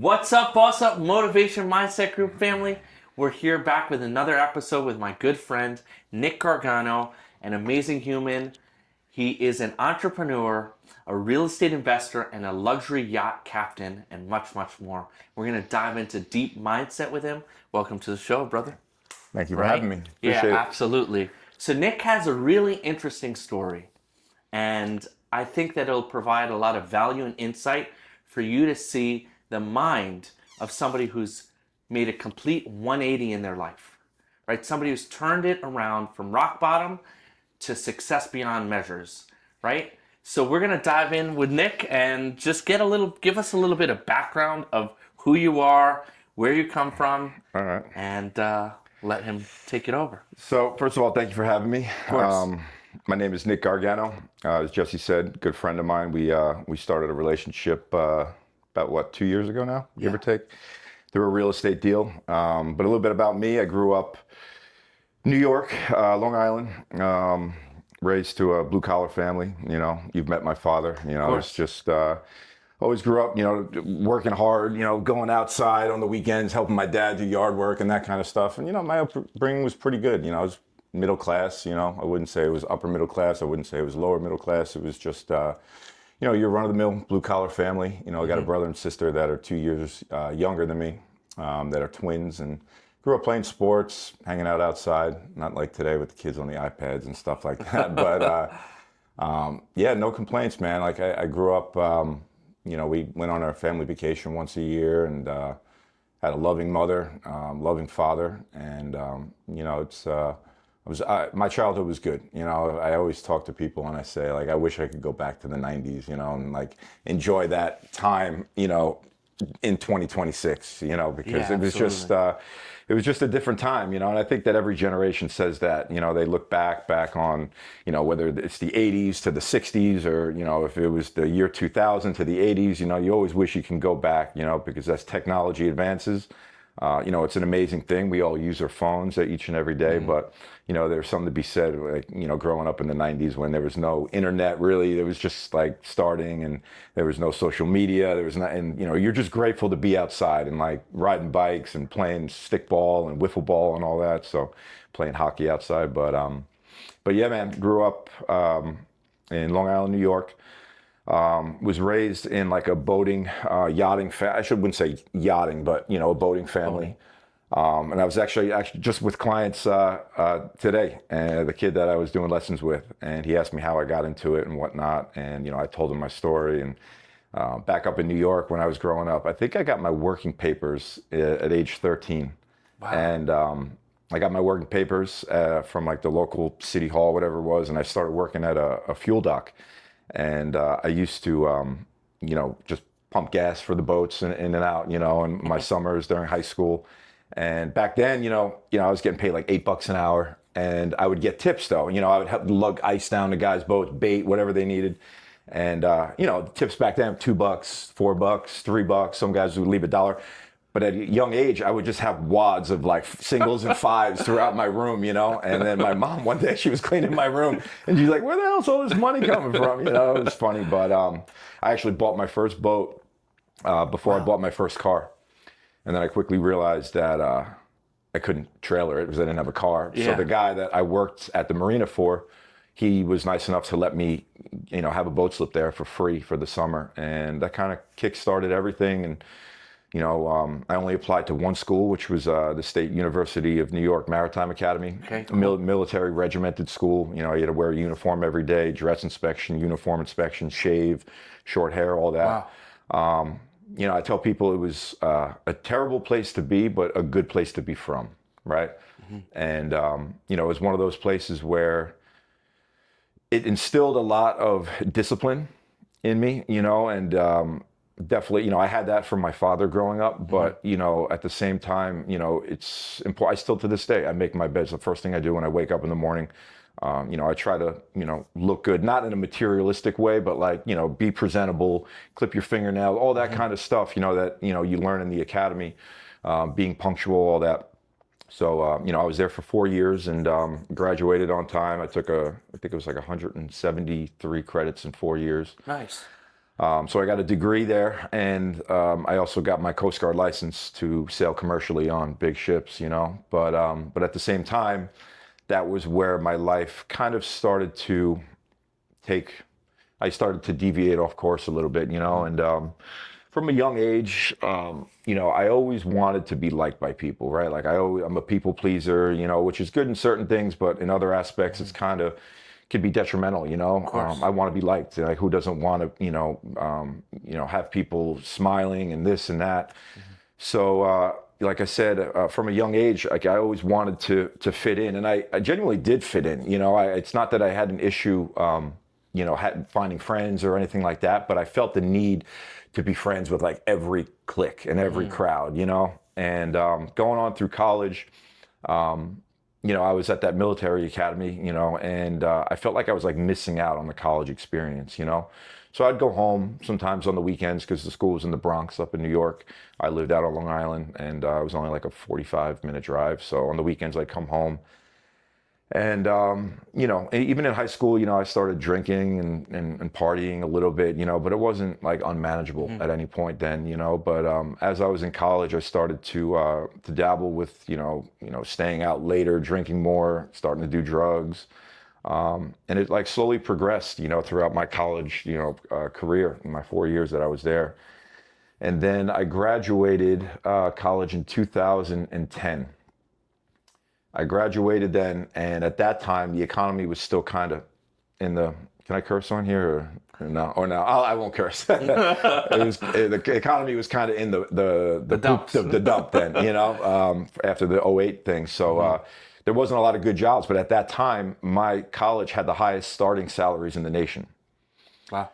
What's up, boss up, Motivation Mindset Group family? We're here back with another episode with my good friend, Nick Gargano, an amazing human. He is an entrepreneur, a real estate investor, and a luxury yacht captain, and much, much more. We're going to dive into deep mindset with him. Welcome to the show, brother. Thank you for having me. Yeah, Appreciate it. absolutely. So Nick has a really interesting story, and I think that it'll provide a lot of value and insight for you to see the mind of somebody who's made a complete 180 in their life, right? Somebody who's turned it around from rock bottom to success beyond measures, right? So we're gonna dive in with Nick and just give us a little bit of background of who you are, where you come from, All right. and let him take it over. So first of all, thank you for having me. Of course. My name is Nick Gargano. As Jesse said, good friend of mine. We started a relationship about 2 years ago now, give or take, through a real estate deal. But a little bit about me. I grew up New York, Long Island, raised to a blue collar family. You know, you've met my father. You know, it's just always grew up, you know, working hard, you know, going outside on the weekends, helping my dad do yard work and that kind of stuff. And, you know, my upbringing was pretty good. You know, I was middle class, you know, I wouldn't say it was upper middle class. I wouldn't say it was lower middle class. It was just, you know, you're run-of-the-mill blue-collar family. You know, I got a brother and sister that are 2 years younger than me, that are twins, and grew up playing sports, hanging out outside, not like today with the kids on the iPads and stuff like that. But, yeah, no complaints, man. Like, I grew up, you know, we went on our family vacation once a year and had a loving mother, loving father, and, you know, my childhood was good. You know, I always talk to people and I say, like, I wish I could go back to the 90s, you know, and like enjoy that time, you know, in 2026, you know, because it was just a different time, you know, and I think that every generation says that, you know, they look back on, you know, whether it's the 80s to the 60s or, you know, if it was the year 2000 to the 80s, you know, you always wish you can go back, you know, because as technology advances, you know, it's an amazing thing. We all use our phones each and every day, but, you know, there's something to be said, like, you know, growing up in the 90s when there was no internet really, there was just like starting and there was no social media, there was not, and, you know, you're just grateful to be outside and like riding bikes and playing stickball and wiffle ball and all that. So playing hockey outside, but yeah, man, grew up, in Long Island, New York. Was raised in like a boating, yachting, wouldn't say yachting, but, you know, a boating family. And I was actually just with clients today, and the kid that I was doing lessons with, and he asked me how I got into it and whatnot. And, you know, I told him my story. And back up in New York when I was growing up, I think I got my working papers at age 13. Wow. And I got my working papers from like the local city hall, whatever it was, and I started working at a fuel dock. And I used to, you know, just pump gas for the boats in and out, you know, in my summers during high school. And back then, you know, I was getting paid like $8 an hour, and I would get tips though. You know, I would help lug ice down the guys' boats, bait, whatever they needed. And, you know, tips back then, $2, $4, $3. Some guys would leave $1. But at a young age, I would just have wads of like singles and fives throughout my room, you know? And then my mom, one day she was cleaning my room and she's like, where the hell's all this money coming from? You know, it was funny. But I actually bought my first boat before I bought my first car. And then I quickly realized that I couldn't trailer it because I didn't have a car. Yeah. So the guy that I worked at the marina for, he was nice enough to let me, you know, have a boat slip there for free for the summer. And that kind of kick-started everything. And you know, I only applied to one school, which was the State University of New York Maritime Academy, military regimented school. You know, you had to wear a uniform every day, dress inspection, uniform inspection, shave, short hair, all that. Wow. You know, I tell people it was a terrible place to be, but a good place to be from, right? Mm-hmm. And, you know, it was one of those places where it instilled a lot of discipline in me, you know, and definitely, you know, I had that from my father growing up, but, you know, at the same time, you know, it's important. I still, to this day, I make my beds the first thing I do when I wake up in the morning. You know, I try to, you know, look good, not in a materialistic way, but like, you know, be presentable, clip your fingernail, all that kind of stuff, you know, that, you know, you learn in the academy, being punctual, all that. So, you know, I was there for 4 years and graduated on time. I took I think it was like 173 credits in 4 years. Nice. So I got a degree there, and I also got my Coast Guard license to sail commercially on big ships, you know. But at the same time, that was where my life kind of started to take. I started to deviate off course a little bit, you know, and from a young age, you know, I always wanted to be liked by people, right? Like I'm a people pleaser, you know, which is good in certain things, but in other aspects, it's kind of could be detrimental, you know. Of course. I want to be liked. Like, who doesn't want to, you know, have people smiling and this and that. So, like I said, from a young age, like I always wanted to fit in, and I genuinely did fit in. You know, it's not that I had an issue, you know, finding friends or anything like that, but I felt the need to be friends with like every clique and every crowd, you know. And going on through college, you know, I was at that military academy, you know, and I felt like I was like missing out on the college experience, you know. So I'd go home sometimes on the weekends because the school was in the Bronx up in New York. I lived out on Long Island, and it was only like a 45-minute drive. So on the weekends I'd come home. And, you know, even in high school, you know, I started drinking and partying a little bit, you know, but it wasn't like unmanageable at any point then, you know. But as I was in college, I started to dabble with, staying out later, drinking more, starting to do drugs. And it like slowly progressed, you know, throughout my college, career, in my 4 years that I was there. And then I graduated college in 2010. I graduated then, and at that time, the economy was still kind of in the. Can I curse on here or no? Or no? I won't curse. The economy was kind of in the dumps. the dump then, you know, after the '08 thing. So there wasn't a lot of good jobs, but at that time, my college had the highest starting salaries in the nation. Wow.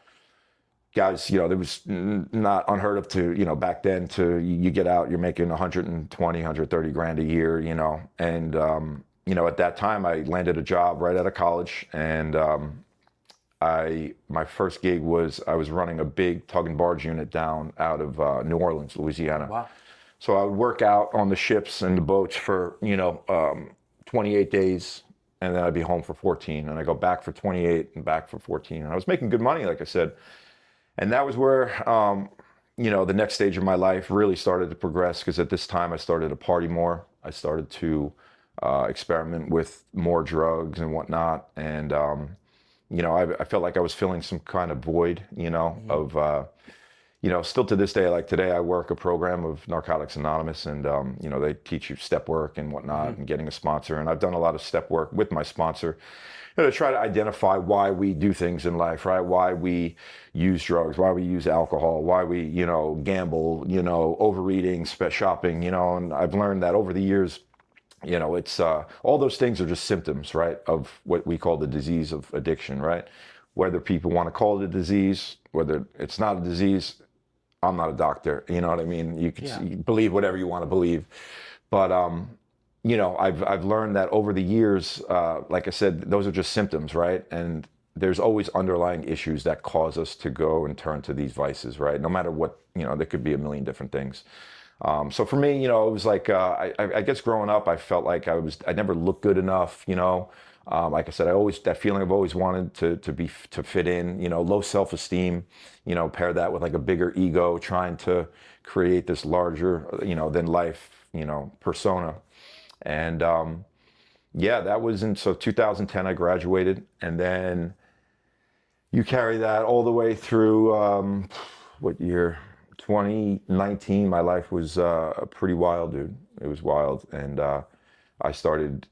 Guys, you know, there was not unheard of to, you know, back then to you get out, you're making 120, 130 grand a year, you know. And, you know, at that time I landed a job right out of college. And my first gig was I was running a big tug and barge unit down out of New Orleans, Louisiana. Wow. So I would work out on the ships and the boats for, 28 days. And then I'd be home for 14. And I go back for 28 and back for 14. And I was making good money, like I said. And that was where, the next stage of my life really started to progress, because at this time I started to party more. I started to experiment with more drugs and whatnot. And, I felt like I was filling some kind of void, of, still to this day, like today I work a program of Narcotics Anonymous, and, they teach you step work and whatnot and getting a sponsor. And I've done a lot of step work with my sponsor, to try to identify why we do things in life, right? Why we use drugs, why we use alcohol, why we, gamble, overeating, shopping, and I've learned that over the years, it's all those things are just symptoms, right, of what we call the disease of addiction, right? Whether people want to call it a disease, whether it's not a disease, I'm not a doctor, you know what I mean? You can believe whatever you want to believe, but I've learned that over the years, like I said, those are just symptoms, right? And there's always underlying issues that cause us to go and turn to these vices, right? No matter what, there could be a million different things. So for me, it was like, I guess growing up, I felt like I never looked good enough, like I said, that feeling I've always wanted to fit in, low self-esteem, pair that with like a bigger ego, trying to create this larger, than life, persona. And that was so 2010 I graduated, and then you carry that all the way through what year? 2019. My life was pretty wild, dude. It was wild, and I started,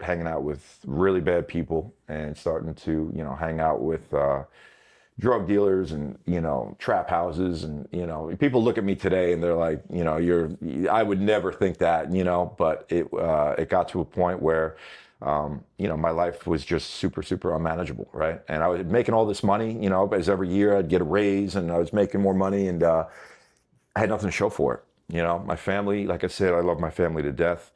hanging out with really bad people, and starting to, hang out with drug dealers and, trap houses. And, people look at me today and they're like, I would never think that, but it got to a point where, my life was just super, super unmanageable. Right. And I was making all this money, as every year I'd get a raise and I was making more money, and I had nothing to show for it. My family, like I said, I love my family to death.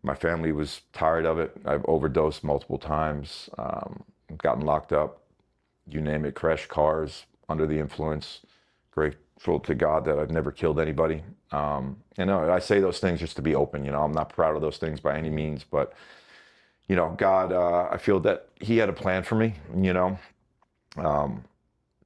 My family was tired of it. I've overdosed multiple times, gotten locked up. You name it, crashed cars, under the influence. Grateful to God that I've never killed anybody. I say those things just to be open. I'm not proud of those things by any means, but God, I feel that He had a plan for me.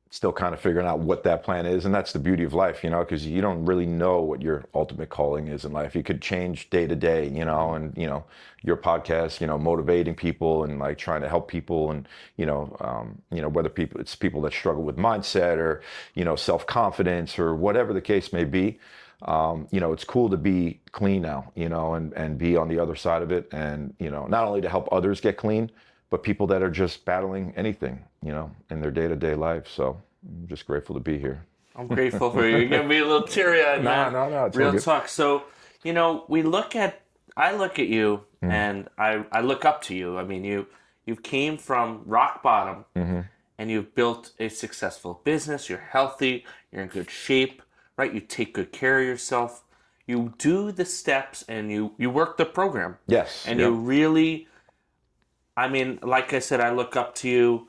still kind of figuring out what that plan is. And that's the beauty of life, you know, because you don't really know what your ultimate calling is in life. You could change day to day, you know, and, you know, your podcast, you know, motivating people and like trying to help people and, you know, whether it's people that struggle with mindset or, you know, self-confidence or whatever the case may be. You know, it's cool to be clean now, you know, and be on the other side of it. And, you know, not only to help others get clean, but people that are just battling anything, you know, in their day-to-day life. So I'm just grateful to be here. I'm grateful for you. You're gonna be a little teary-eyed, man. No, it's all Real good. talk. So, you know, I look at you, and I look up to you. I mean, you came from rock bottom, and you've built a successful business. You're healthy. You're in good shape, right? You take good care of yourself. You do the steps, and you work the program. Yes. And yep. you really, I mean, like I said, I look up to you.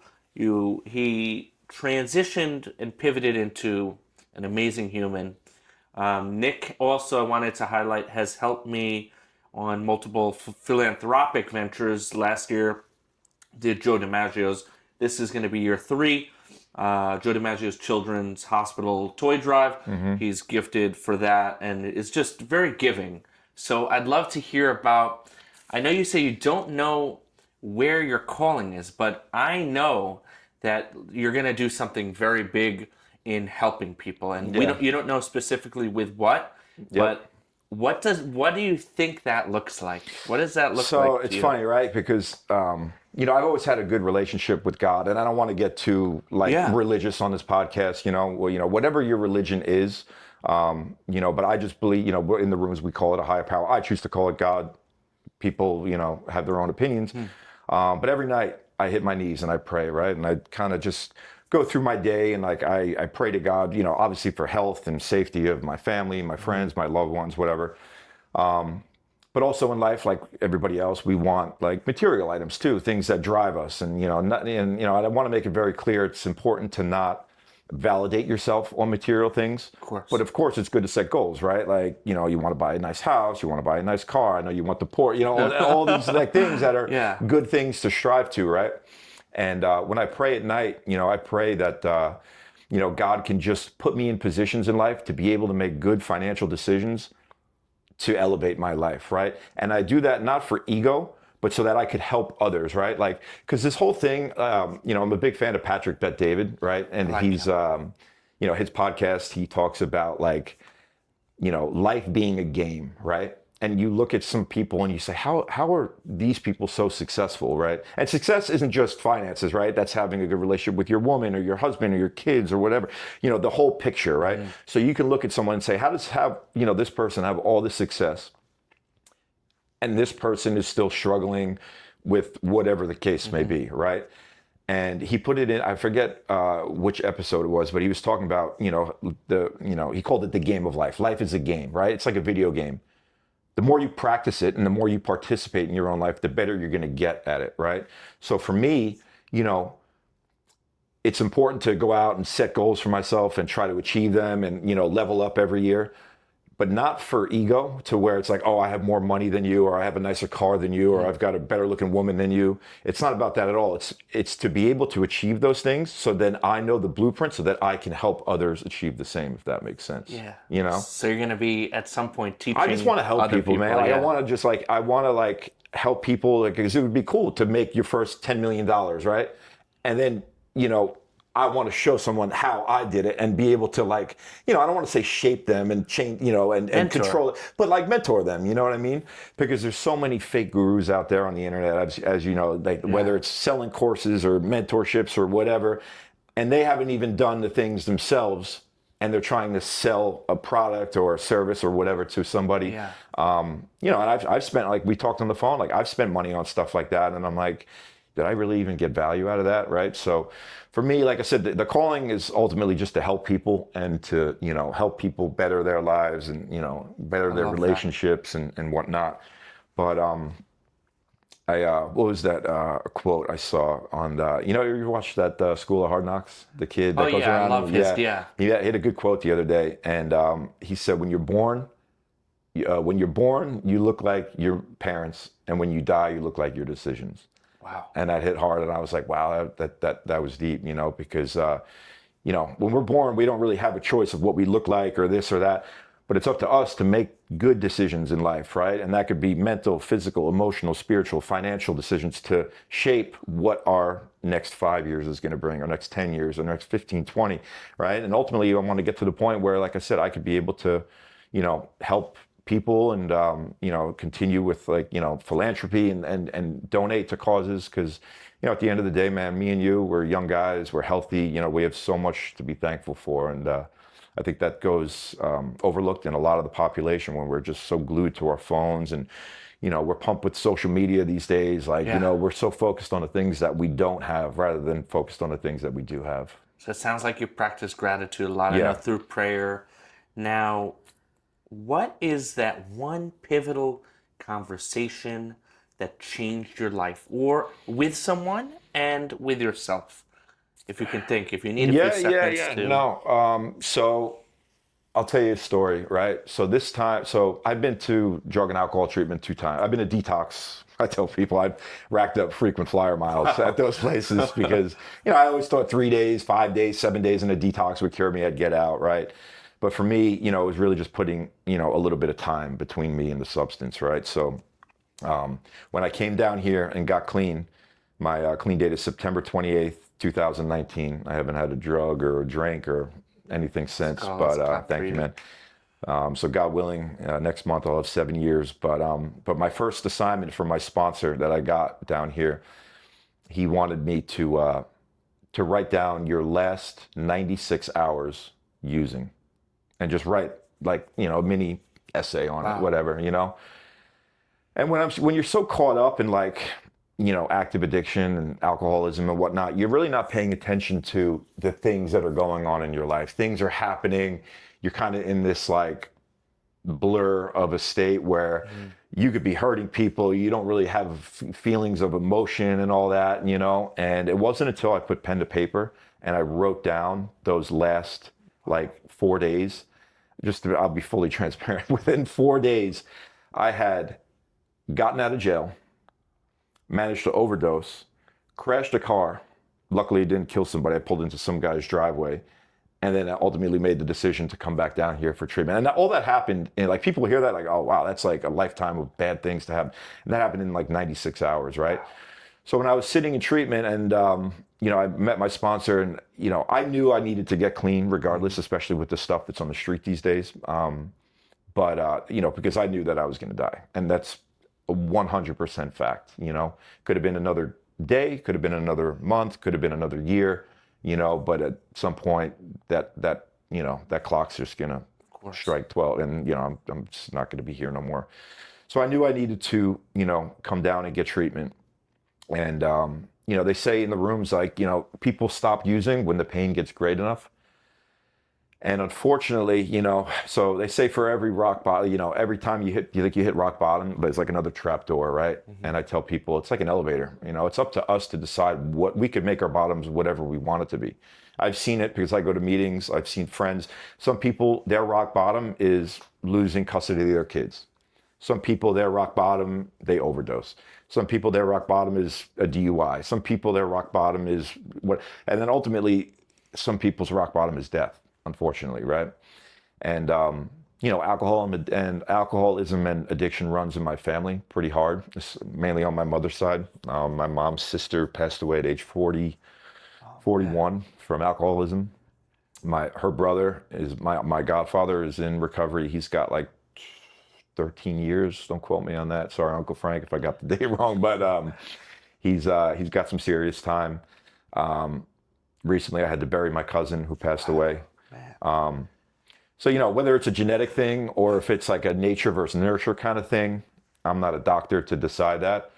He transitioned and pivoted into an amazing human. Nick also, I wanted to highlight, has helped me on multiple philanthropic ventures. Last year, did Joe DiMaggio's. This is going to be year 3. Joe DiMaggio's Children's Hospital Toy Drive. He's gifted for that, and it's just very giving. So I'd love to hear about. I know you say you don't know where your calling is, but I know that you're going to do something very big in helping people, and you don't know specifically with what, but what do you think that looks like? What does that look like? So it's funny, right? Because you know, I've always had a good relationship with God, and I don't want to get too religious on this podcast. You know, whatever your religion is, you know, but I just believe, you know, we're in the rooms, we call it a higher power. I choose to call it God. People, you know, have their own opinions. But every night I hit my knees and I pray, right? And I kind of just go through my day and like I pray to God, you know, obviously for health and safety of my family, my friends, my loved ones, whatever. But also in life, like everybody else, we want like material items too, things that drive us. And, you know, I want to make it very clear. It's important to not validate yourself on material things. Of course. But of course, it's good to set goals, right? Like, you know, you want to buy a nice house, you want to buy a nice car. I know you want the Porsche, you know, all these like things that are good things to strive to, right? And when I pray at night, you know, I pray that, you know, God can just put me in positions in life to be able to make good financial decisions to elevate my life, right? And I do that not for ego, but so that I could help others, right? Like, because this whole thing, you know, I'm a big fan of Patrick Bet-David, right? And he's, you know, his podcast, he talks about like, you know, life being a game, right? And you look at some people and you say, how are these people so successful, right? And success isn't just finances, right? That's having a good relationship with your woman or your husband or your kids or whatever, you know, the whole picture, right? So you can look at someone and say, how does you know, this person have all this success and this person is still struggling with whatever the case may be, right? And he put it in, I forget which episode it was, but he was talking about, you know, he called it the game of life. Life is a game, right? It's like a video game. The more you practice it and the more you participate in your own life, the better you're going to get at it, right? So for me, you know, it's important to go out and set goals for myself and try to achieve them and, you know, level up every year, but not for ego to where it's like, oh, I have more money than you, or I have a nicer car than you, or I've got a better looking woman than you. It's not about that at all. It's to be able to achieve those things so then I know the blueprint so that I can help others achieve the same, if that makes sense. Yeah. You know? So you're going to be at some point teaching. I just want to help people, man. Like, I want to just like, I want to like help people, like, because it would be cool to make your first $10 million, right? And then, you know, I want to show someone how I did it and be able to like, you know, I don't want to say shape them and change, you know, and control it, but like mentor them, you know what I mean? Because there's so many fake gurus out there on the internet, as you know, like whether it's selling courses or mentorships or whatever, and they haven't even done the things themselves and they're trying to sell a product or a service or whatever to somebody. Yeah. You know, and I've spent, like we talked on the phone, like I've spent money on stuff like that. And I'm like, did I really even get value out of that, right? So for me, like I said, the calling is ultimately just to help people and to, you know, help people better their lives and, you know, better their relationships and whatnot. But what was that quote I saw on the, you know, you watched that School of Hard Knocks, the kid that goes around? I love his, He had a good quote the other day. And he said, when you're born, you look like your parents. And when you die, you look like your decisions. Wow. And that hit hard, and I was like, wow, that was deep, you know, because, when we're born, we don't really have a choice of what we look like or this or that, but it's up to us to make good decisions in life, right? And that could be mental, physical, emotional, spiritual, financial decisions to shape what our next 5 years is going to bring, or next 10 years, or next 15, 20, right? And ultimately, I want to get to the point where, like I said, I could be able to, help people and, continue with philanthropy and donate to causes. Because, at the end of the day, man, me and you, we're young guys, we're healthy, we have so much to be thankful for. And, I think that goes overlooked in a lot of the population when we're just so glued to our phones and, we're pumped with social media these days. Like, we're so focused on the things that we don't have rather than focused on the things that we do have. So it sounds like you practice gratitude a lot. I know Yeah. through prayer. Now, what is that one pivotal conversation that changed your life, or with someone and with yourself? If you can think, if you need a few seconds to. No. So I'll tell you a story, right? So I've been to drug and alcohol treatment 2 times. I've been to detox. I tell people I've racked up frequent flyer miles at those places because, I always thought 3 days, 5 days, 7 days in a detox would cure me. I'd get out, right? But for me, it was really just putting, a little bit of time between me and the substance, right? So when I came down here and got clean, my clean date is September 28th, 2019. I haven't had a drug or a drink or anything since, but thank you, man. So God willing, next month I'll have 7 years. But my first assignment from my sponsor that I got down here, he wanted me to write down your last 96 hours using, and just write like a mini essay on it, whatever. And when you're so caught up in active addiction and alcoholism and whatnot, you're really not paying attention to the things that are going on in your life. Things are happening. You're kind of in this blur of a state where you could be hurting people. You don't really have feelings of emotion and all that, and it wasn't until I put pen to paper and I wrote down those last 4 days, I'll be fully transparent. Within 4 days, I had gotten out of jail, managed to overdose, crashed a car. Luckily, it didn't kill somebody. I pulled into some guy's driveway, and then I ultimately made the decision to come back down here for treatment. And all that happened, and people hear that oh wow, that's a lifetime of bad things to happen. And that happened in 96 hours, right? So when I was sitting in treatment, and I met my sponsor, and I knew I needed to get clean regardless, especially with the stuff that's on the street these days. Because I knew that I was going to die, and that's a 100% fact. Could have been another day, could have been another month, could have been another year, but at some point that clock's just gonna strike 12, and I'm just not gonna be here no more. So I knew I needed to come down and get treatment. And they say in the rooms people stop using when the pain gets great enough. And unfortunately, so they say for every rock bottom, every time you think you hit rock bottom, there's another trap door, right? Mm-hmm. And I tell people it's like an elevator. It's up to us to decide what we could make our bottoms whatever we want it to be. I've seen it because I go to meetings. I've seen friends. Some people, their rock bottom is losing custody of their kids. Some people, their rock bottom, they overdose. Some people, their rock bottom is a DUI. Some people, their rock bottom is what, and then ultimately, some people's rock bottom is death. Unfortunately, right? And alcoholism and addiction runs in my family pretty hard. It's mainly on my mother's side. My mom's sister passed away at age 41 from alcoholism. Her brother is my godfather is in recovery. He's got 13 years. Don't quote me on that. Sorry, Uncle Frank, if I got the date wrong. But he's got some serious time. Recently, I had to bury my cousin who passed away. So, whether it's a genetic thing or if it's a nature versus nurture kind of thing, I'm not a doctor to decide that.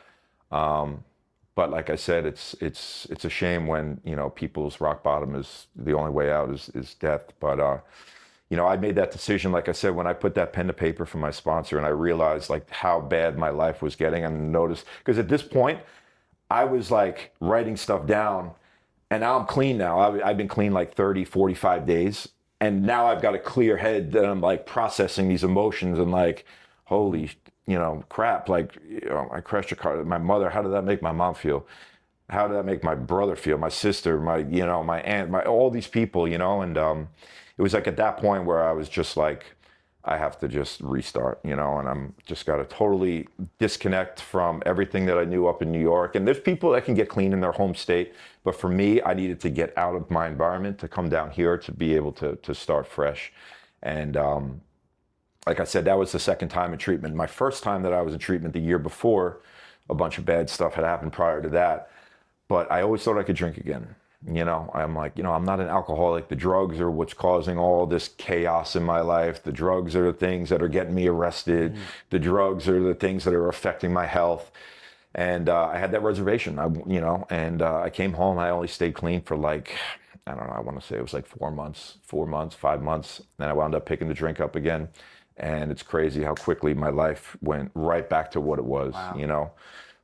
But like I said, it's a shame when, people's rock bottom is the only way out is death. But, I made that decision, like I said, when I put that pen to paper for my sponsor, and I realized how bad my life was getting, and noticed, because at this point I was writing stuff down. And now I'm clean now. I've been clean 30, 45 days. And now I've got a clear head that I'm processing these emotions and holy, crap. I crashed a car. My mother, how did that make my mom feel? how did that make my brother feel, my sister, my aunt, all these people, and it was like at that point where I was just like, I have to just restart, and I'm just got to totally disconnect from everything that I knew up in New York. And there's people that can get clean in their home state, but for me, I needed to get out of my environment to come down here to be able to start fresh. And like I said, that was the second time in treatment. My first time that I was in treatment the year before, a bunch of bad stuff had happened prior to that, but I always thought I could drink again. I'm like, I'm not an alcoholic. The drugs are what's causing all this chaos in my life. The drugs are the things that are getting me arrested. The drugs are the things that are affecting my health. And I had that reservation, and I came home. I only stayed clean for like, I don't know, I want to say it was like 4 months, 5 months. Then I wound up picking the drink up again. And it's crazy how quickly my life went right back to what it was, Wow.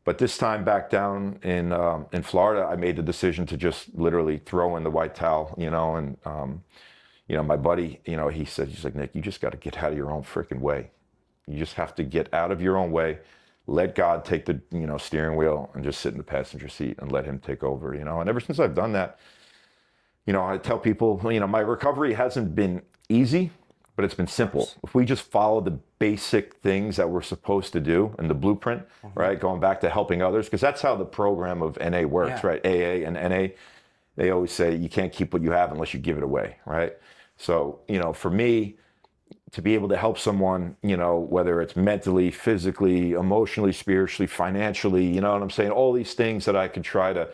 But this time back down in Florida, I made the decision to just literally throw in the white towel, and my buddy, he said, he's like, Nick, you just got to get out of your own freaking way. You just have to get out of your own way, let God take the, steering wheel and just sit in the passenger seat and let him take over, And ever since I've done that, I tell people, my recovery hasn't been easy, but it's been simple. If we just follow the basic things that we're supposed to do and the blueprint, right? Going back to helping others, because that's how the program of NA works, Yeah. right? AA and NA, they always say you can't keep what you have unless you give it away, right? So, for me, to be able to help someone, whether it's mentally, physically, emotionally, spiritually, financially, you know what I'm saying? All these things that I could try to,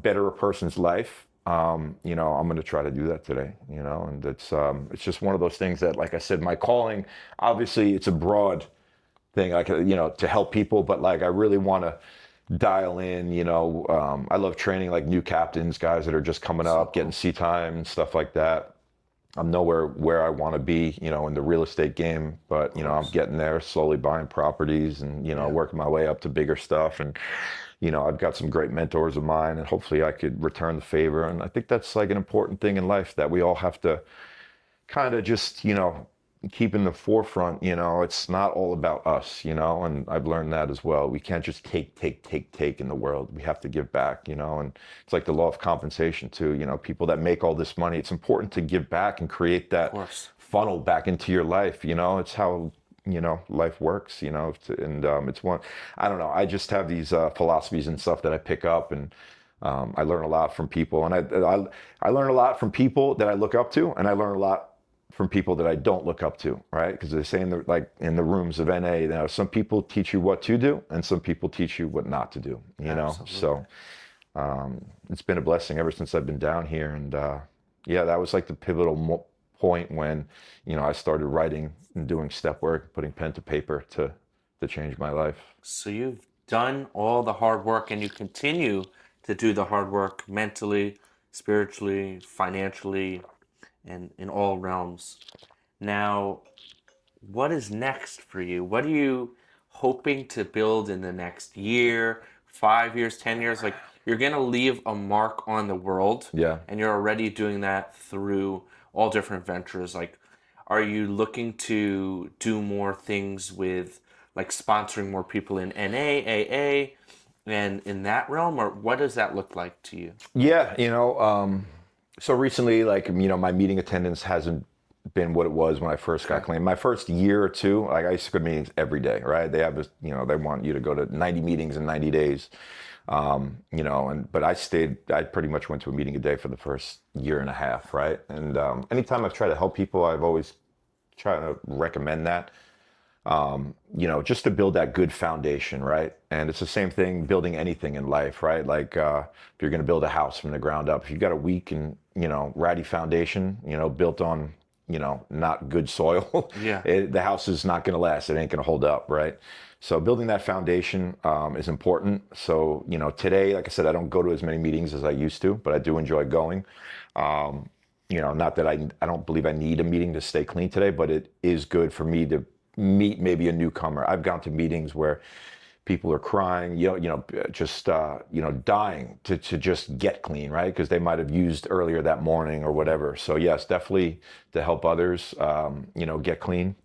better a person's life. I'm going to try to do that today, and it's just one of those things that, like I said, my calling, obviously it's a broad thing, like, to help people, but like, I really want to dial in, I love training like new captains, guys that are just coming up, getting sea time and stuff like that. I'm nowhere where I want to be, in the real estate game, but I'm getting there, slowly buying properties and, working my way up to bigger stuff. And, I've got some great mentors of mine and hopefully I could return the favor. And I think that's like an important thing in life that we all have to kind of just, keep in the forefront. It's not all about us, and I've learned that as well. We can't just take in the world. We have to give back, and it's like the law of compensation too. People that make all this money, it's important to give back and create Of that course. funnel back into your life. It's how, life works, and it's one, I don't know. I just have these philosophies and stuff that I pick up, and I learn a lot from people, and I learn a lot from people that I look up to, and I learn a lot from people that I don't look up to, right? Because they say in the rooms of NA, some people teach you what to do, and some people teach you what not to do. Absolutely. So it's been a blessing ever since I've been down here, and yeah, that was like the pivotal point when I started writing and doing step work, putting pen to paper to change my life. So you've done all the hard work and you continue to do the hard work mentally, spiritually, financially, and in all realms. Now, what is next for you? What are you hoping to build in the next year, 5 years, 10 years? Like, you're going to leave a mark on the world, Yeah. and you're already doing that through all different ventures. Like, are you looking to do more things with, like, sponsoring more people in NA, AA, and in that realm? Or what does that look like to you? Yeah, so recently, like, my meeting attendance hasn't been what it was when I first got Okay. clean. My first year or two, like, I used to go to meetings every day, right? They have this, they want you to go to 90 meetings in 90 days. But I pretty much went to a meeting a day for the first year and a half, right? And anytime I've tried to help people, I've always tried to recommend that. Just to build that good foundation, right? And it's the same thing building anything in life, right? Like if you're going to build a house from the ground up, if you've got a weak and, ratty foundation, built on, not good soil, Yeah. the house is not going to last. It ain't going to hold up, right? So building that foundation is important. So, today, like I said, I don't go to as many meetings as I used to, but I do enjoy going. Not that I don't believe I need a meeting to stay clean today, but it is good for me to meet maybe a newcomer. I've gone to meetings where people are crying, just dying to just get clean, right? Because they might have used earlier that morning or whatever. So yes, definitely to help others, get clean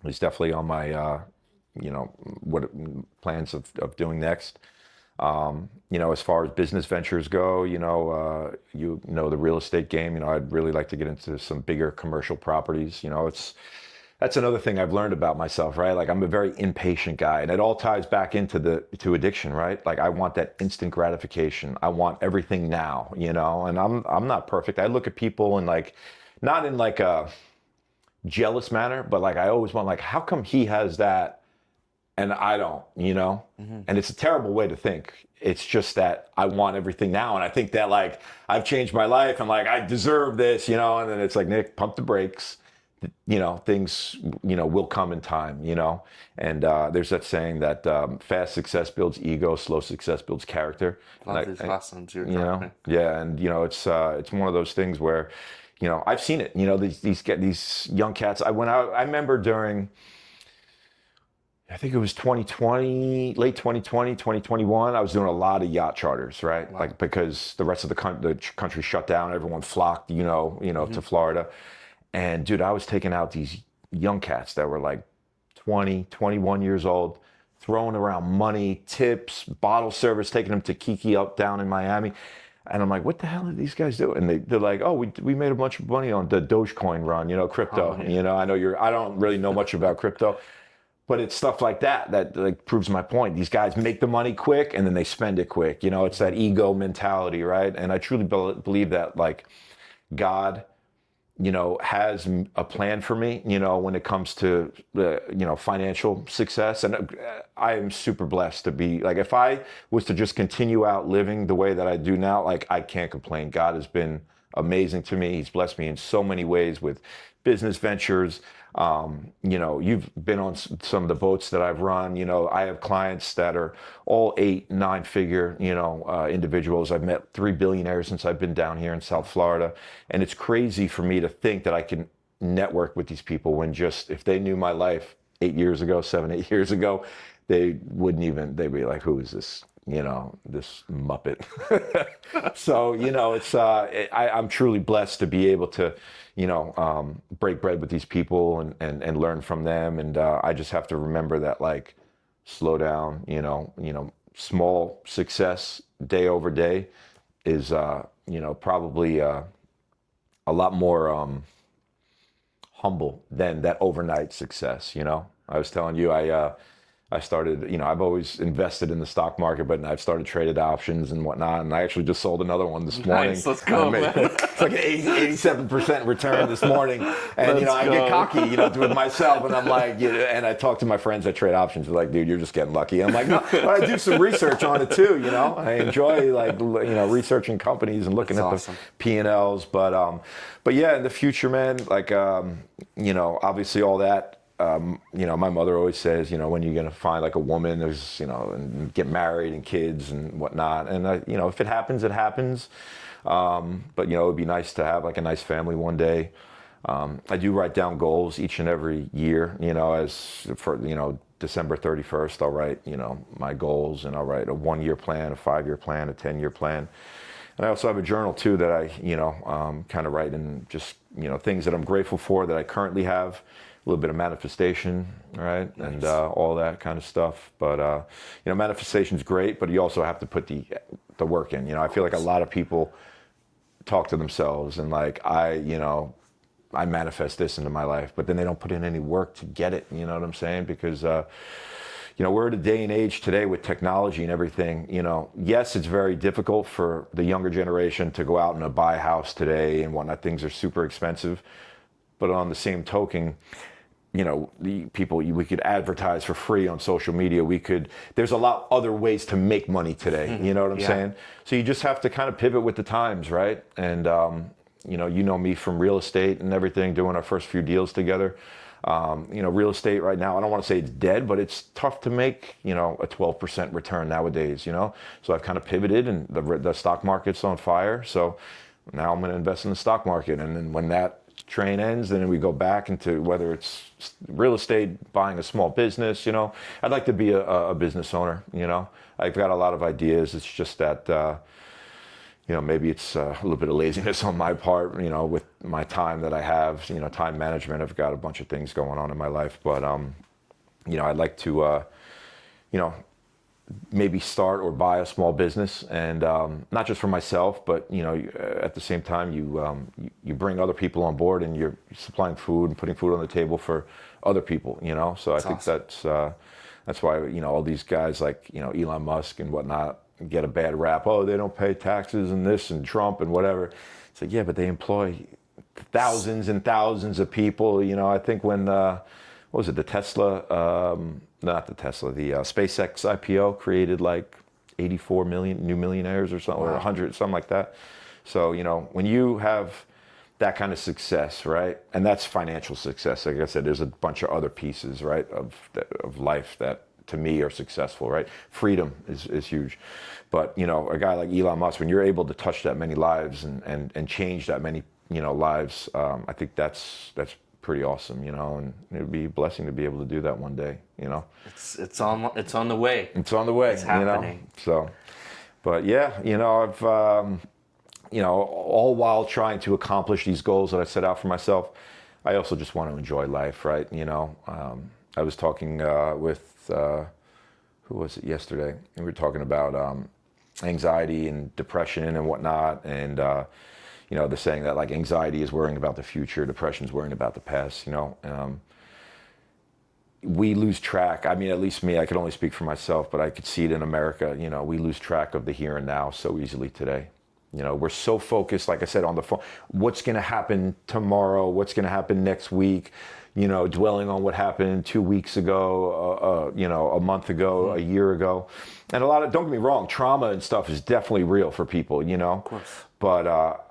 is definitely on my, what plans of doing next. As far as business ventures go, the real estate game. I'd really like to get into some bigger commercial properties. That's another thing I've learned about myself, right? Like I'm a very impatient guy, and it all ties back to addiction, right? Like I want that instant gratification. I want everything now, and I'm not perfect. I look at people and like, not in like a jealous manner, but like I always want like, how come he has that and I don't, And it's a terrible way to think. It's just that I want everything now. And I think that like I've changed my life and like I deserve this, and then it's like, Nick, pump the brakes. Things, will come in time, And there's that saying that fast success builds ego, slow success builds character. Love these lessons you're you know, dropping. yeah, and it's one of those things where, I've seen it. These young cats. I remember during, I think it was 2020, late 2020, 2021. I was doing a lot of yacht charters, right? Wow. Like because the rest of the country shut down, everyone flocked, to Florida. And dude, I was taking out these young cats that were like 20, 21 years old, throwing around money, tips, bottle service, taking them to Kiki up down in Miami. And I'm like, what the hell are these guys doing? And they're like, oh, we made a bunch of money on the Dogecoin run, crypto. Oh, yeah. I don't really know much about crypto, but it's stuff like that like proves my point. These guys make the money quick and then they spend it quick. It's that ego mentality, right? And I truly believe that like God, has a plan for me, when it comes to, financial success. And I am super blessed to be like, if I was to just continue out living the way that I do now, like I can't complain. God has been amazing to me. He's blessed me in so many ways with business ventures. You've been on some of the boats that I've run. I have clients that are all 8-9 figure, individuals. I've met 3 billionaires since I've been down here in South Florida. And it's crazy for me to think that I can network with these people when just, if they knew my life 8 years ago, 7-8 years ago, they'd be like, who is this? This Muppet. So, I'm truly blessed to be able to, break bread with these people and learn from them. And I just have to remember that, like, slow down, small success day over day is, probably a lot more humble than that overnight success. I was telling you, I started, I've always invested in the stock market, but I've started traded options and whatnot. And I actually just sold another one this morning. Nice, let's go, man. It's like an 87% return this morning. And, I get cocky, with myself. And I'm like, and I talk to my friends that trade options. They're like, dude, you're just getting lucky. I'm like, no, but I do some research on it too, I enjoy like, researching companies and looking at the P&Ls. But yeah, in the future, man, like, obviously all that. My mother always says, when you're going to find like a woman, there's, and get married and kids and whatnot. And, if it happens, it happens. But, it would be nice to have like a nice family one day. I do write down goals each and every year, as for, December 31st, I'll write, my goals, and I'll write a 1-year plan, a 5-year plan, a 10-year plan. And I also have a journal too that I, kind of write in just, things that I'm grateful for that I currently have. A little bit of manifestation, right? Nice. And all that kind of stuff. But, manifestation is great, but you also have to put the work in. I feel like a lot of people talk to themselves and like, I manifest this into my life, but then they don't put in any work to get it. You know what I'm saying? Because, we're at a day and age today with technology and everything. Yes, it's very difficult for the younger generation to go out and buy a house today and whatnot. Things are super expensive. But on the same token, the people, we could advertise for free on social media. There's a lot other ways to make money today. You know what I'm saying? So you just have to kind of pivot with the times, right? And, me from real estate and everything, doing our first few deals together. Real estate right now, I don't want to say it's dead, but it's tough to make, a 12% return nowadays, So I've kind of pivoted and the stock market's on fire. So now I'm going to invest in the stock market. And then when that train ends, then we go back into whether it's real estate, buying a small business. I'd like to be a business owner. I've got a lot of ideas. It's just that maybe it's a little bit of laziness on my part, with my time that I have, time management. I've got a bunch of things going on in my life, but I'd like to maybe start or buy a small business, and not just for myself, but at the same time you bring other people on board, and you're supplying food and putting food on the table for other people. So I think awesome. that's why all these guys like Elon Musk and whatnot get a bad rap. Oh, they don't pay taxes and this and Trump and whatever. It's like, yeah, but they employ thousands and thousands of people. I think when what was it, the Tesla, not the Tesla, the SpaceX IPO created like 84 million new millionaires or something, or 100, something like that. So, when you have that kind of success, right? And that's financial success. Like I said, there's a bunch of other pieces, right, of life that to me are successful, right? Freedom is huge. But, a guy like Elon Musk, when you're able to touch that many lives and change that many, lives, I think that's pretty awesome, and it would be a blessing to be able to do that one day, It's on the way. It's on the way, It's happening. So, but yeah, I've, all while trying to accomplish these goals that I set out for myself, I also just want to enjoy life, right? I was talking with, who was it yesterday? And we were talking about anxiety and depression and whatnot. And, the saying that like anxiety is worrying about the future, depression is worrying about the past, we lose track. I mean, at least me, I could only speak for myself, but I could see it in America. We lose track of the here and now so easily today. We're so focused, like I said, on the phone. What's going to happen tomorrow? What's going to happen next week? Dwelling on what happened 2 weeks ago, a month ago, a year ago. And don't get me wrong, trauma and stuff is definitely real for people, Of course. But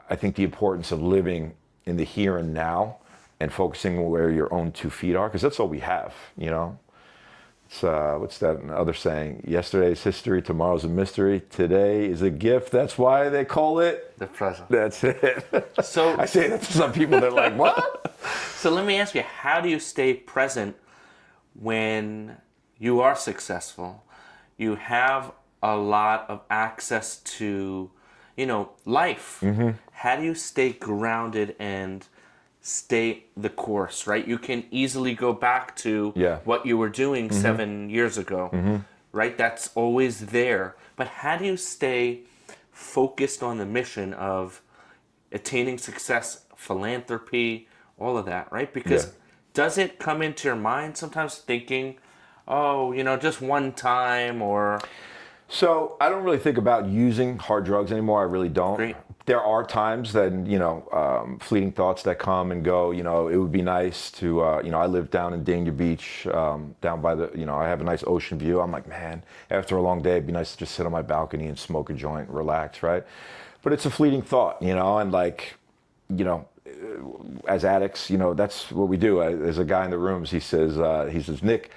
I think the importance of living in the here and now and focusing where your own 2 feet are, because that's all we have, It's, what's that other saying? Yesterday's history, tomorrow's a mystery. Today is a gift. That's why they call it The present. That's it. So I say that to some people. They're like, "What?" So let me ask you, how do you stay present when you are successful? You have a lot of access to, life. How do you stay grounded and stay the course, right? You can easily go back to what you were doing 7 years ago, right? That's always there. But how do you stay focused on the mission of attaining success, philanthropy, all of that, right? Because does it come into your mind sometimes thinking, oh, just one time or... So I don't really think about using hard drugs anymore. I really don't. Great. There are times that, fleeting thoughts that come and go. It would be nice to, I live down in Dania Beach, down by the, I have a nice ocean view. I'm like, man, after a long day, it'd be nice to just sit on my balcony and smoke a joint, relax, right? But it's a fleeting thought, and like, as addicts, that's what we do. There's a guy in the rooms, he says, Nick,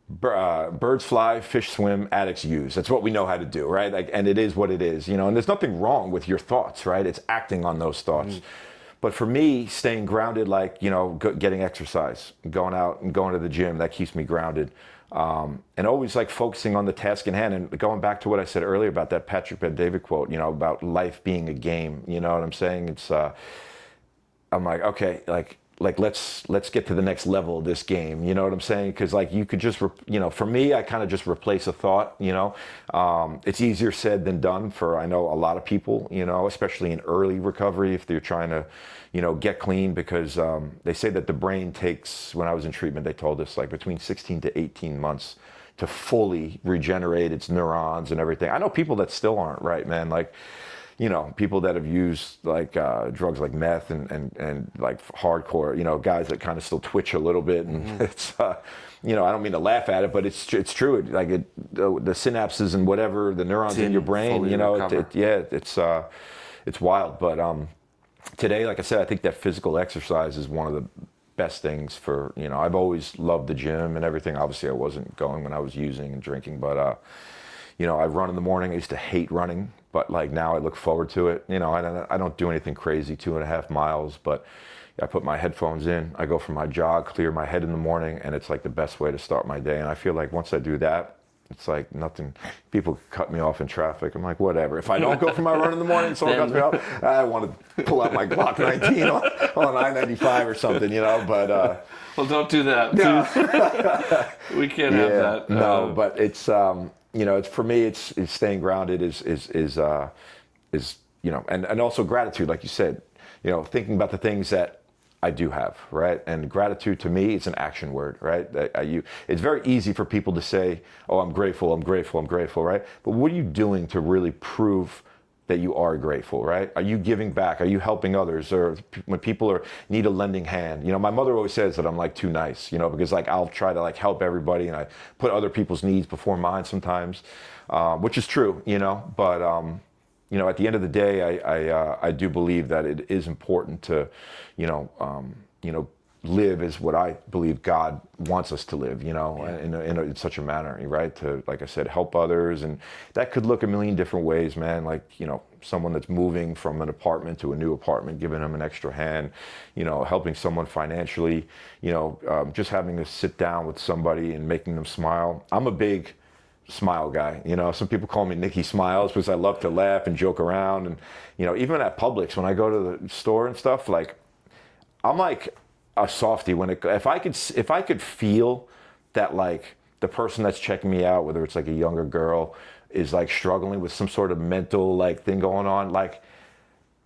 birds fly, fish swim, addicts use. That's what we know how to do, right? Like, and it is what it is, and there's nothing wrong with your thoughts, right? It's acting on those thoughts. But for me, staying grounded, like, getting exercise, going out and going to the gym, that keeps me grounded. And always like focusing on the task in hand, and going back to what I said earlier about that Patrick Bet-David quote, about life being a game, you know what I'm saying? It's, I'm like, okay, like let's get to the next level of this game, you know what I'm saying? Because like you could just for me, I kind of just replace a thought. It's easier said than done for, I know, a lot of people, especially in early recovery, if they're trying to get clean, because they say that the brain takes, when I was in treatment, they told us like between 16 to 18 months to fully regenerate its neurons and everything. I know people that still aren't, right, man, like people that have used like drugs like meth and like hardcore, guys that kind of still twitch a little bit, and it's I don't mean to laugh at it, but it's true. Like the synapses and whatever, the neurons in your brain, it's wild. But today, like I said, I think that physical exercise is one of the best things for, I've always loved the gym and everything. Obviously, I wasn't going when I was using and drinking, but I run in the morning. I used to hate running, but like now I look forward to it. I don't do anything crazy, 2.5 miles, but I put my headphones in, I go for my jog, clear my head in the morning, and it's like the best way to start my day. And I feel like once I do that, it's like nothing. People cut me off in traffic. I'm like, whatever. If I don't go for my run in the morning, someone cuts me off, I want to pull out my Glock 19 on I-95 or something, but... well, don't do that. No. We can't have that. No, but it's... it's for me, it's staying grounded is and also gratitude, like you said, thinking about the things that I do have, right? And gratitude to me is an action word, right? It's very easy for people to say, oh, I'm grateful, I'm grateful, I'm grateful, right? But what are you doing to really prove that you are grateful, right? Are you giving back? Are you helping others? Or when people need a lending hand? My mother always says that I'm like too nice, because like I'll try to like help everybody and I put other people's needs before mine sometimes, which is true, but at the end of the day, I do believe that it is important to, live as what I believe God wants us to live, in such a manner, right? To, like I said, help others. And that could look a million different ways, man. Like, someone that's moving from an apartment to a new apartment, giving them an extra hand, helping someone financially, just having to sit down with somebody and making them smile. I'm a big smile guy. Some people call me Nicky Smiles because I love to laugh and joke around. And, even at Publix, when I go to the store and stuff, like, I'm like a softie if I could feel that, like, the person that's checking me out, whether it's like a younger girl, is like struggling with some sort of mental like thing going on, like,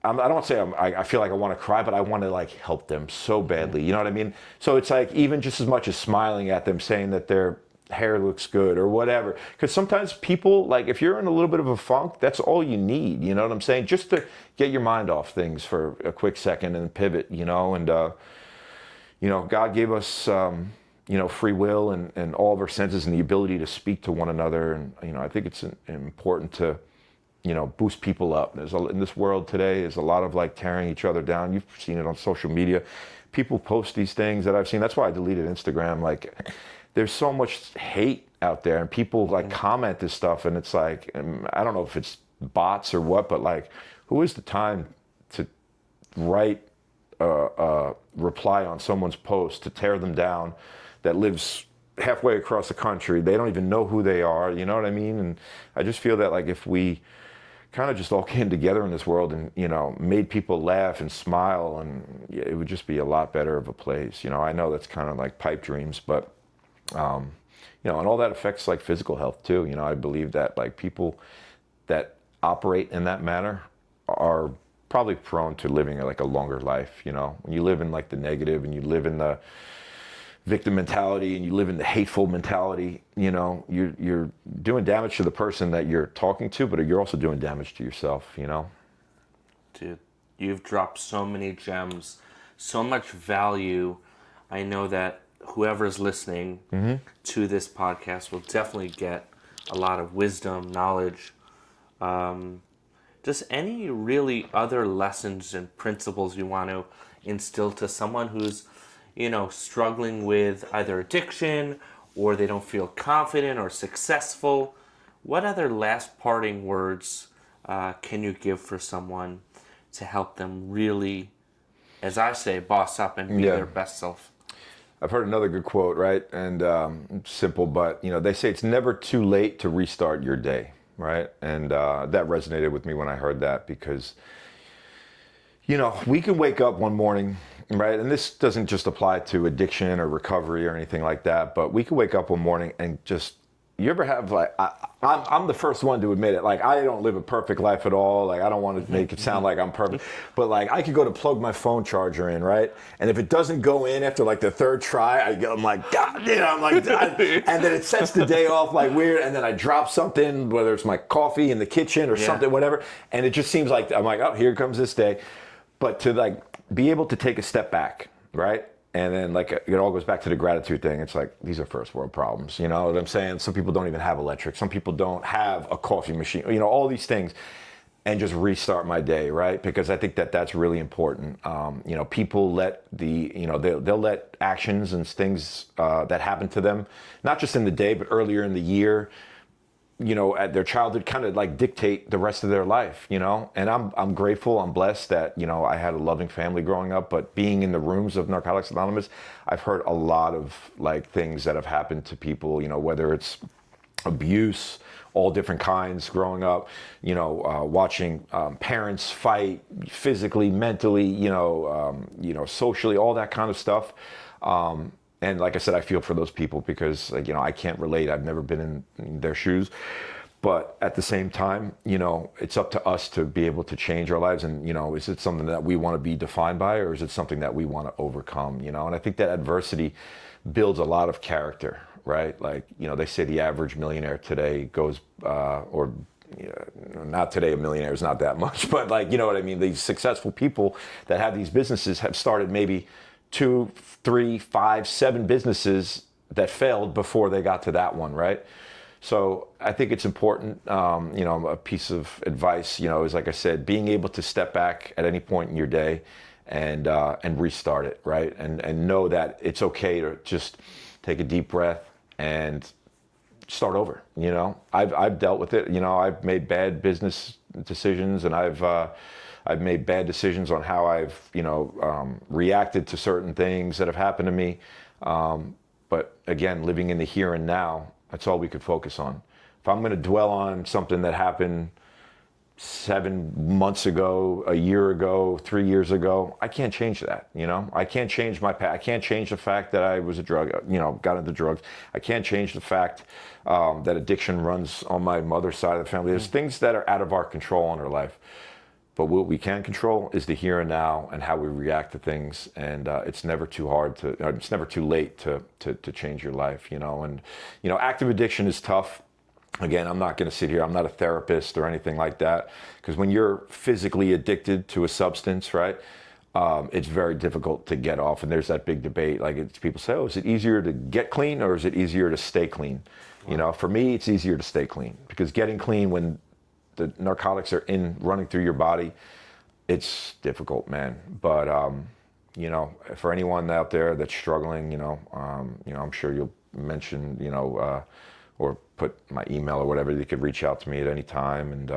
I don't want to say I feel like I want to cry, but I want to like help them so badly. You know what I mean? So it's like, even just as much as smiling at them, saying that their hair looks good or whatever. Because sometimes people, like, if you're in a little bit of a funk, that's all you need. You know what I'm saying? Just to get your mind off things for a quick second and pivot, and, God gave us, free will and all of our senses and the ability to speak to one another. And, I think it's important to, boost people up. In this world today, there's a lot of like tearing each other down. You've seen it on social media. People post these things that I've seen. That's why I deleted Instagram. Like, there's so much hate out there, and people like comment this stuff, and it's like, I don't know if it's bots or what, but like, who is the time to write a reply on someone's post to tear them down that lives halfway across the country? They don't even know who they are. You know what I mean? And I just feel that, like, if we kind of just all came together in this world and, made people laugh and smile, and it would just be a lot better of a place. I know that's kind of like pipe dreams, but, and all that affects like physical health too. I believe that like people that operate in that manner are probably prone to living like a longer life. When you live in like the negative and you live in the victim mentality and you live in the hateful mentality, you're doing damage to the person that you're talking to, but you're also doing damage to yourself, Dude, you've dropped so many gems, so much value. I know that whoever's listening to this podcast will definitely get a lot of wisdom, knowledge, just any really other lessons and principles you want to instill to someone who's, struggling with either addiction or they don't feel confident or successful. What other last parting words can you give for someone to help them really, as I say, boss up and be their best self? I've heard another good quote, right? And simple, but they say it's never too late to restart your day, right? And that resonated with me when I heard that, because we can wake up one morning, right? And this doesn't just apply to addiction or recovery or anything like that, but we can wake up one morning and just, you ever have like, I'm the first one to admit it. Like, I don't live a perfect life at all. Like, I don't want to make it sound like I'm perfect, but like, I could go to plug my phone charger in, right? And if it doesn't go in after like the third try, I'm like, God, I'm like, and then it sets the day off like weird. And then I drop something, whether it's my coffee in the kitchen or something, whatever. And it just seems like, I'm like, oh, here comes this day. But to like be able to take a step back, right? And then like it all goes back to the gratitude thing. It's like, these are first world problems. You know what I'm saying? Some people don't even have electric. Some people don't have a coffee machine, all these things. And just restart my day, right? Because I think that that's really important. People let they'll let actions and things that happen to them, not just in the day, but earlier in the year, at their childhood, kind of like dictate the rest of their life, and I'm grateful, I'm blessed that, I had a loving family growing up, but being in the rooms of Narcotics Anonymous, I've heard a lot of like things that have happened to people, whether it's abuse, all different kinds growing up, watching parents fight physically, mentally, socially, all that kind of stuff. And like I said, I feel for those people because, like, I can't relate. I've never been in their shoes. But at the same time, it's up to us to be able to change our lives. And, is it something that we want to be defined by, or is it something that we want to overcome, And I think that adversity builds a lot of character, right? Like, they say the average millionaire today goes, or not today, a millionaire is not that much, but like, you know what I mean? These successful people that have these businesses have started maybe 2, 3, 5, 7 businesses that failed before they got to that one, right? So I think it's important, a piece of advice, is like I said, being able to step back at any point in your day and restart it, right? And know that it's okay to just take a deep breath and start over. I've dealt with it. I've made bad business decisions, and I've made bad decisions on how I've reacted to certain things that have happened to me. But again, living in the here and now, that's all we could focus on. If I'm going to dwell on something that happened 7 months ago, a year ago, 3 years ago, I can't change that. I can't change my past. I can't change the fact that I was got into drugs. I can't change the fact that addiction runs on my mother's side of the family. There's things that are out of our control in our life. But what we can control is the here and now and how we react to things. And it's never too it's never too late to change your life, And, active addiction is tough. Again, I'm not going to sit here. I'm not a therapist or anything like that. Because when you're physically addicted to a substance, right, it's very difficult to get off. And there's that big debate. Like, people say, oh, is it easier to get clean or is it easier to stay clean? Wow. For me, it's easier to stay clean. Because getting clean when the narcotics are running through your body, it's difficult, man. But for anyone out there that's struggling, I'm sure you'll mention, or put my email or whatever. You could reach out to me at any time. And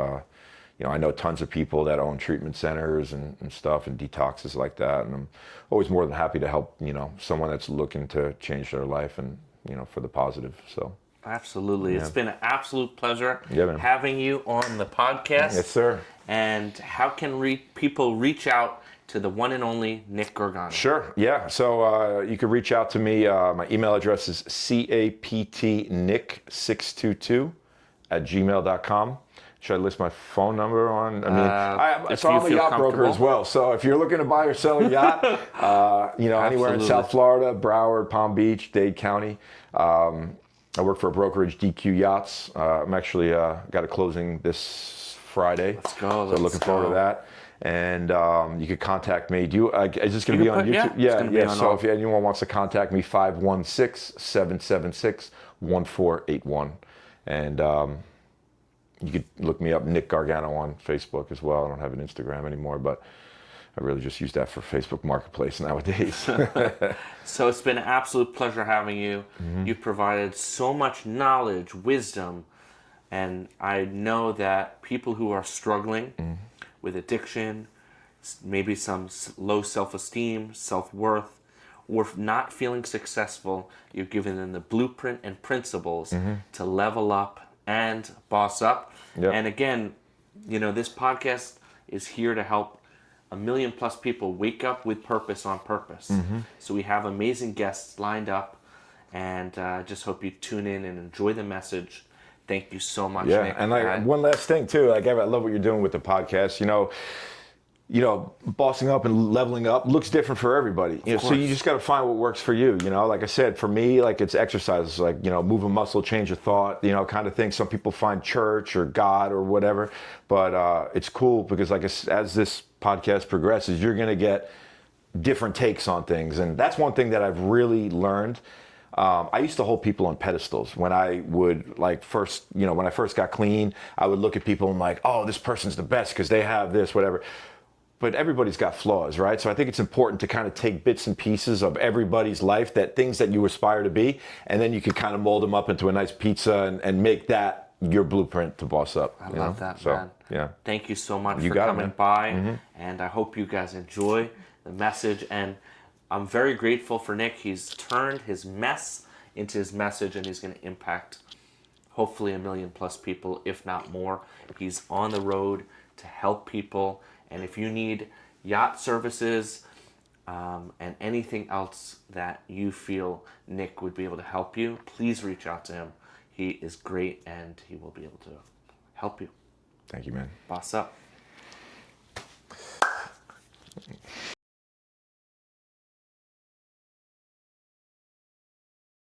I know tons of people that own treatment centers and stuff and detoxes like that. And I'm always more than happy to help someone that's looking to change their life and for the positive. So. Absolutely. Yeah. It's been an absolute pleasure man. having you on the podcast. Yes, sir. And how can people reach out to the one and only Nick Gargano? Sure. Yeah. So you can reach out to me. My email address is captnick622@gmail.com. Should I list my phone number on? I'm a yacht broker as well. So if you're looking to buy or sell a yacht, anywhere in South Florida, Broward, Palm Beach, Dade County. I work for a brokerage, DQ Yachts. I'm actually got a closing this Friday. Let's go. So looking forward to that. And you could contact me. Is this going to be on YouTube? Yeah. So if anyone wants to contact me, 516-776-1481. And you could look me up, Nick Gargano, on Facebook as well. I don't have an Instagram anymore, but I really just use that for Facebook Marketplace nowadays. So it's been an absolute pleasure having you. Mm-hmm. You've provided so much knowledge, wisdom, and I know that people who are struggling with addiction, maybe some low self-esteem, self-worth, or not feeling successful, you've given them the blueprint and principles to level up and boss up. Yep. And again, this podcast is here to help 1 million plus people wake up with purpose on purpose. So we have amazing guests lined up, and just hope you tune in and enjoy the message. Thank you so much, Nick. And one last thing too, I love what you're doing with the podcast. Bossing up and leveling up looks different for everybody. So you just got to find what works for you. Like I said, for me, it's exercises, move a muscle, change a thought, kind of thing. Some people find church or God or whatever, but it's cool because as this podcast progresses, you're going to get different takes on things. And that's one thing that I've really learned. I used to hold people on pedestals when I would when I first got clean. I would look at people and oh, this person's the best because they have this, whatever. But everybody's got flaws, right? So I think it's important to kind of take bits and pieces of everybody's life, things that you aspire to be, and then you can kind of mold them up into a nice pizza and make that your blueprint to boss up. I love that, man. Yeah. Thank you so much for coming by, and I hope you guys enjoy the message. And I'm very grateful for Nick. He's turned his mess into his message, and he's going to impact hopefully 1 million plus people, if not more. He's on the road to help people. And if you need yacht services, And anything else that you feel Nick would be able to help you, please reach out to him. He is great and he will be able to help you. Thank you, man. Boss up.